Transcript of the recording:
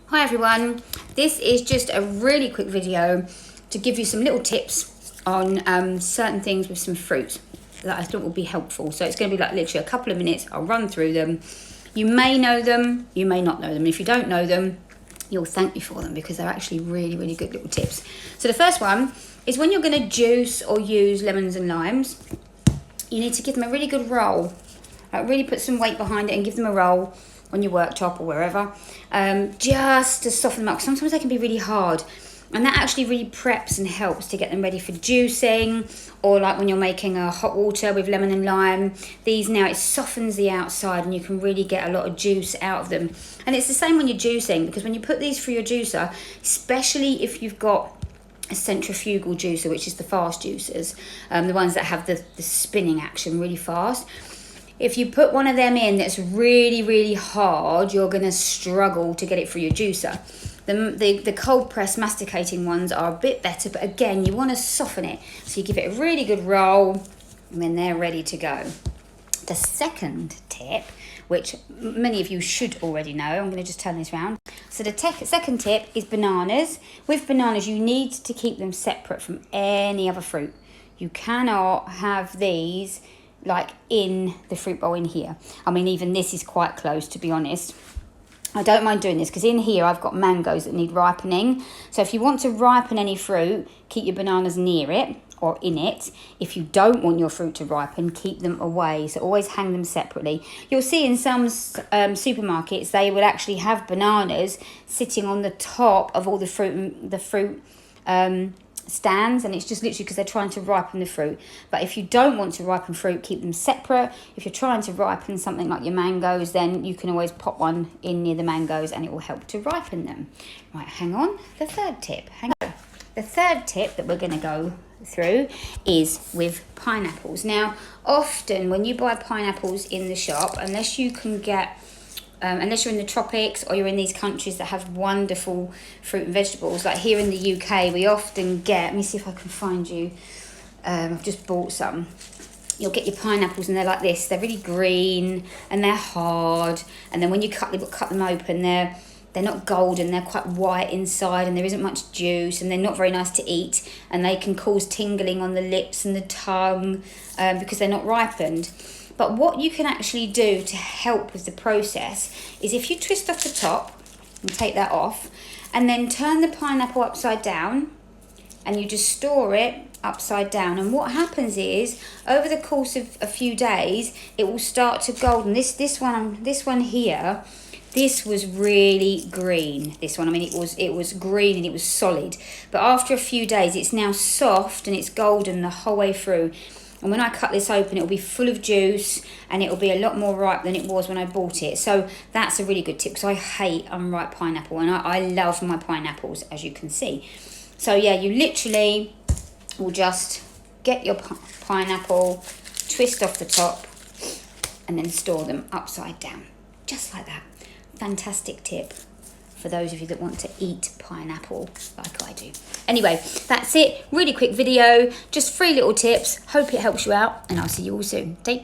Hi everyone, this is just a really quick video to give you some little tips on certain things with some fruit that I thought would be helpful. So it's going to be like literally a couple of minutes. I'll run through them. You may know them, you may not know them. If you don't know them, you'll thank me for them because they're actually really, really good little tips. So the first one is when you're going to juice or use lemons and limes, you need to give them a really good roll. Like really put some weight behind it and give them a roll on your worktop or wherever, just to soften them up. Sometimes they can be really hard, and that actually really preps and helps to get them ready for juicing, or like when you're making a hot water with lemon and lime. These now, it softens the outside and you can really get a lot of juice out of them. And it's the same when you're juicing, because when you put these through your juicer, especially if you've got a centrifugal juicer, which is the fast juicers, the ones that have the spinning action really fast. If you put one of them in that's really, really hard, you're going to struggle to get it through your juicer. The cold press masticating ones are a bit better, but again, you want to soften it. So you give it a really good roll, and then they're ready to go. The second tip, which many of you should already know, I'm going to just turn this round. So the second tip is bananas. With bananas, you need to keep them separate from any other fruit. You cannot have these like in the fruit bowl in here. I mean, even this is quite close, to be honest. I don't mind doing this because in here I've got mangoes that need ripening. So if you want to ripen any fruit, keep your bananas near it or in it. If you don't want your fruit to ripen, keep them away. So always hang them separately. You'll see in some supermarkets, they will actually have bananas sitting on the top of all the fruit stands, and it's just literally because they're trying to ripen the fruit. But if you don't want to ripen fruit, keep them separate. If you're trying to ripen something like your mangoes, then you can always pop one in near the mangoes and it will help to ripen them. Right, hang on. The third tip. The third tip that we're going to go through is with pineapples. Now, often when you buy pineapples in the shop, unless you can get unless you're in the tropics or you're in these countries that have wonderful fruit and vegetables, like here in the UK, we often get, let me see if I can find you, I've just bought some. You'll get your pineapples and they're like this, they're really green and they're hard, and then when you cut them open, they're not golden, they're quite white inside and there isn't much juice and they're not very nice to eat, and they can cause tingling on the lips and the tongue because they're not ripened. But what you can actually do to help with the process is if you twist off the top and take that off, and then turn the pineapple upside down, and you just store it upside down. And what happens is, over the course of a few days, it will start to golden. This one here, this was really green. This one, I mean, it was green and it was solid. But after a few days, it's now soft and it's golden the whole way through. And when I cut this open, it'll be full of juice and it'll be a lot more ripe than it was when I bought it. So that's a really good tip, because I hate unripe pineapple and I love my pineapples, as you can see. So yeah, you literally will just get your pineapple, twist off the top, and then store them upside down. Just like that. Fantastic tip for those of you that want to eat pineapple like I do. Anyway, that's it. Really quick video, just 3 little tips. Hope it helps you out, and I'll see you all soon. Take